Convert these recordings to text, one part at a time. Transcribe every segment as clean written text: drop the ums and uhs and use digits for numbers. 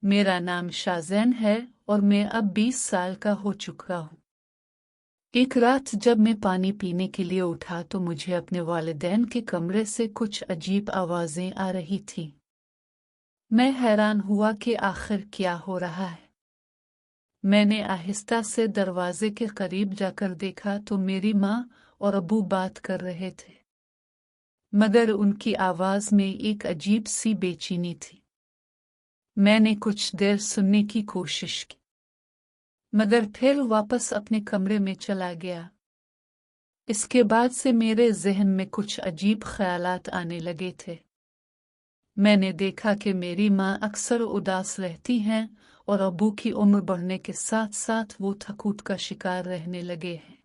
मेरा नाम शाज़ैन है और मैं अब 20 साल का हो चुका हूँ। एक रात जब मैं पानी पीने के लिए उठा तो मुझे अपने वालिदैन के कमरे से कुछ अजीब आवाज़ें आ रही थीं। मैं हैरान हुआ कि आखिर क्या हो रहा है। मैंने आहिस्ता से दरवाजे के करीब जाकर देखा तो मेरी माँ और अबू बात कर रहे थे, मगर उनकी आवाज़ में एक अजीब सी बेचैनी थी। मैंने कुछ देर सुनने की कोशिश की, मगर फिर वापस अपने कमरे में चला गया। इसके बाद से मेरे जहन में कुछ अजीब ख्यालात आने लगे थे। मैंने देखा कि मेरी माँ अक्सर उदास रहती हैं और अबू की उम्र बढ़ने के साथ साथ वो थकूत का शिकार रहने लगे हैं।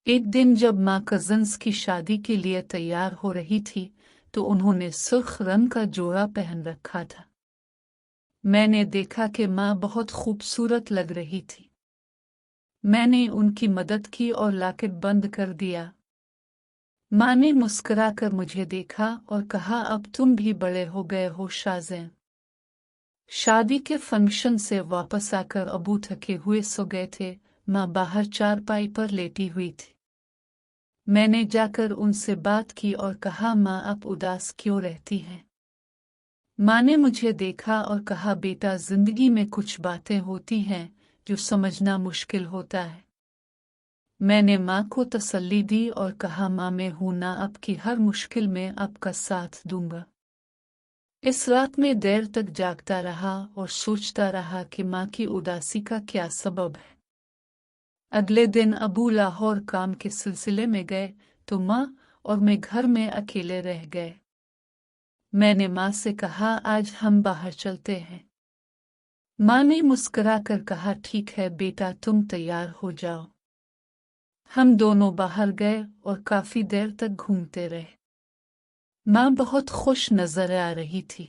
एक दिन जब माँ कज़न्स की शादी के लिए तैयार हो रही थी तो उन्होंने सुर्ख रंग का जोड़ा पहन रखा था। मैंने देखा कि माँ बहुत खूबसूरत लग रही थी। मैंने उनकी मदद की और लॉकेट बंद कर दिया। माँ ने मुस्कुराकर मुझे देखा और कहा, अब तुम भी बड़े हो गए हो शाज़ैन। शादी के फंक्शन से वापस आकर अबू थके हुए सो गए थे। माँ बाहर चारपाई पर लेटी हुई थी। मैंने जाकर उनसे बात की और कहा, माँ आप उदास क्यों रहती हैं? माँ ने मुझे देखा और कहा, बेटा जिंदगी में कुछ बातें होती हैं जो समझना मुश्किल होता है। मैंने माँ को तसल्ली दी और कहा, माँ मैं हूं ना, आपकी हर मुश्किल में आपका साथ दूंगा। इस रात में देर तक जागता रहा और सोचता रहा कि माँ की उदासी का क्या सबब है। अगले दिन अबू लाहौर काम के सिलसिले में गए तो माँ और मैं घर में अकेले रह गए। मैंने माँ से कहा, आज हम बाहर चलते हैं। माँ ने मुस्कुराकर कहा, ठीक है बेटा, तुम तैयार हो जाओ। हम दोनों बाहर गए और काफी देर तक घूमते रहे। माँ बहुत खुश नजर आ रही थी।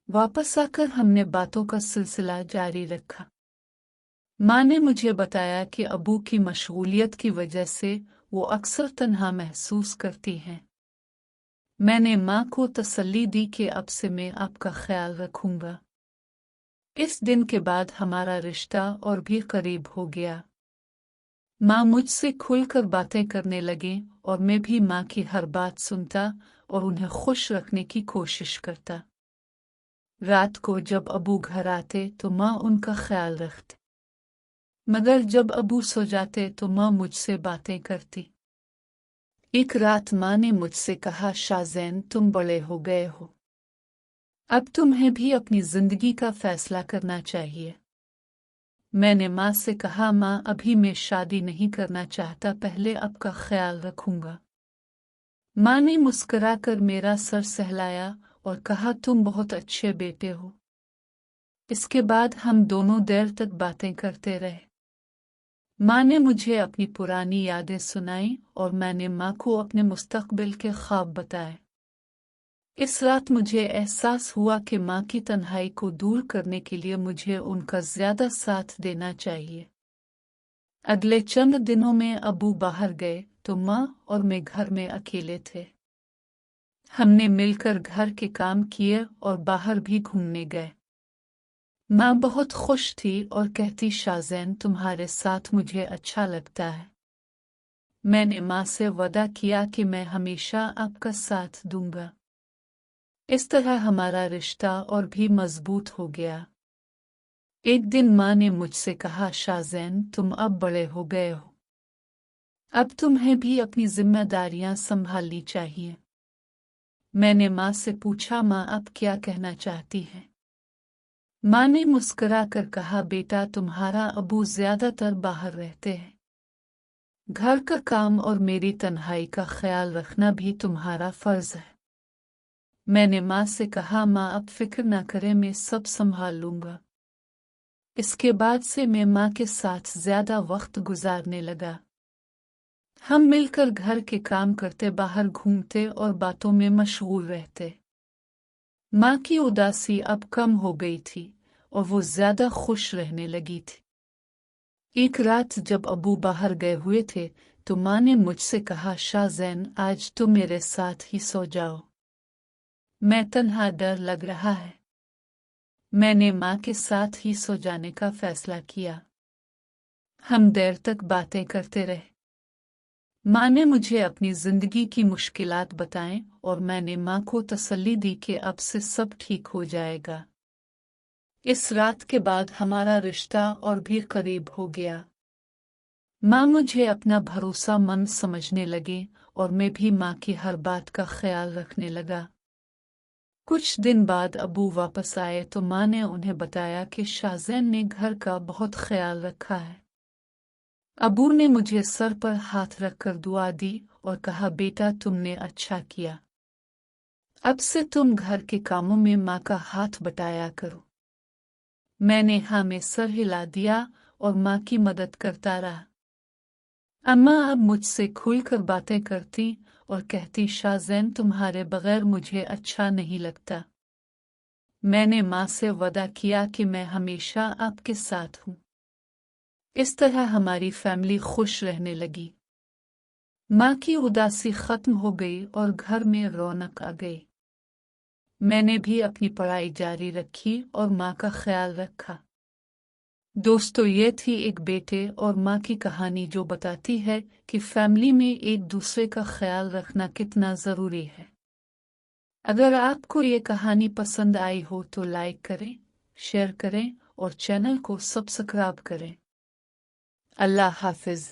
वापस आकर हमने बातों का सिलसिला जारी रखा। माँ ने मुझे बताया कि अबू की मशगूलियत की वजह से वो अक्सर तन्हा महसूस करती हैं। मैंने माँ को तसल्ली दी कि अब से मैं आपका ख्याल रखूंगा। इस दिन के बाद हमारा रिश्ता और भी करीब हो गया। माँ मुझसे खुलकर बातें करने लगी और मैं भी माँ की हर बात सुनता और उन्हें खुश रखने की कोशिश करता। रात को जब अबू घर आते तो माँ उनका ख्याल रखती, मगर जब अबू सो जाते तो माँ मुझसे बातें करती। एक रात माँ ने मुझसे कहा, शाज़ैन तुम बड़े हो गए हो, अब तुम्हें भी अपनी जिंदगी का फैसला करना चाहिए। मैंने माँ से कहा, माँ अभी मैं शादी नहीं करना चाहता, पहले आपका ख्याल रखूंगा। माँ ने मुस्कुराकर मेरा सर सहलाया और कहा, तुम बहुत अच्छे बेटे हो। इसके बाद हम दोनों देर तक बातें करते रहे। माँ ने मुझे अपनी पुरानी यादें सुनाई और मैंने माँ को अपने मुस्तकबिल के ख्वाब बताए। इस रात मुझे एहसास हुआ कि माँ की तन्हाई को दूर करने के लिए मुझे उनका ज्यादा साथ देना चाहिए। अगले चंद दिनों में अबू बाहर गए तो माँ और मैं घर में अकेले थे। हमने मिलकर घर के काम किए और बाहर भी घूमने गए। माँ बहुत खुश थी और कहती, शाज़ैन तुम्हारे साथ मुझे अच्छा लगता है। मैंने माँ से वादा किया कि मैं हमेशा आपका साथ दूंगा। इस तरह हमारा रिश्ता और भी मजबूत हो गया। एक दिन माँ ने मुझसे कहा, शाज़ैन तुम अब बड़े हो गए हो, अब तुम्हें भी अपनी जिम्मेदारियां संभालनी चाहिए। मैंने माँ से पूछा, माँ आप क्या कहना चाहती हैं? माँ ने मुस्कुराकर कहा, बेटा तुम्हारा अबू ज्यादातर बाहर रहते हैं। घर का काम और मेरी तन्हाई का ख्याल रखना भी तुम्हारा फर्ज है। मैंने माँ से कहा, माँ आप फिक्र ना करें, मैं सब संभाल लूंगा। इसके बाद से मैं माँ के साथ ज्यादा वक्त गुजारने लगा। हम मिलकर घर के काम करते, बाहर घूमते और बातों में मशगूल रहते। माँ की उदासी अब कम हो गई थी और वो ज्यादा खुश रहने लगी थी। एक रात जब अबू बाहर गए हुए थे तो माँ ने मुझसे कहा, शाज़ैन आज तुम मेरे साथ ही सो जाओ, मैं तन्हा डर लग रहा है। मैंने माँ के साथ ही सो जाने का फैसला किया। हम देर तक बातें करते रहे। माँ ने मुझे अपनी जिंदगी की मुश्किलात बताएं और मैंने माँ को तसल्ली दी कि अब से सब ठीक हो जाएगा। इस रात के बाद हमारा रिश्ता और भी करीब हो गया। माँ मुझे अपना भरोसामंद समझने लगे और मैं भी माँ की हर बात का ख्याल रखने लगा। कुछ दिन बाद अबू वापस आए तो माँ ने उन्हें बताया कि शाहज़ैन ने घर का बहुत ख्याल रखा है। अबू ने मुझे सर पर हाथ रखकर दुआ दी और कहा, बेटा तुमने अच्छा किया। अब से तुम घर के कामों में माँ का हाथ बटाया करो। मैंने हाँ में सर हिला दिया और माँ की मदद करता रहा। अम्मा अब मुझसे खुलकर बातें करती और कहती, शाहज़ैन तुम्हारे बगैर मुझे अच्छा नहीं लगता। मैंने माँ से वादा किया कि मैं हमेशा आपके साथ हूँ। इस तरह हमारी फैमिली खुश रहने लगी। माँ की उदासी खत्म हो गई और घर में रौनक आ गई। मैंने भी अपनी पढ़ाई जारी रखी और माँ का ख्याल रखा। दोस्तों, ये थी एक बेटे और माँ की कहानी जो बताती है कि फैमिली में एक दूसरे का ख्याल रखना कितना ज़रूरी है। अगर आपको ये कहानी पसंद आई हो तो लाइक करें, शेयर करें और चैनल को सब्सक्राइब करें। अल्लाह हाफिज़।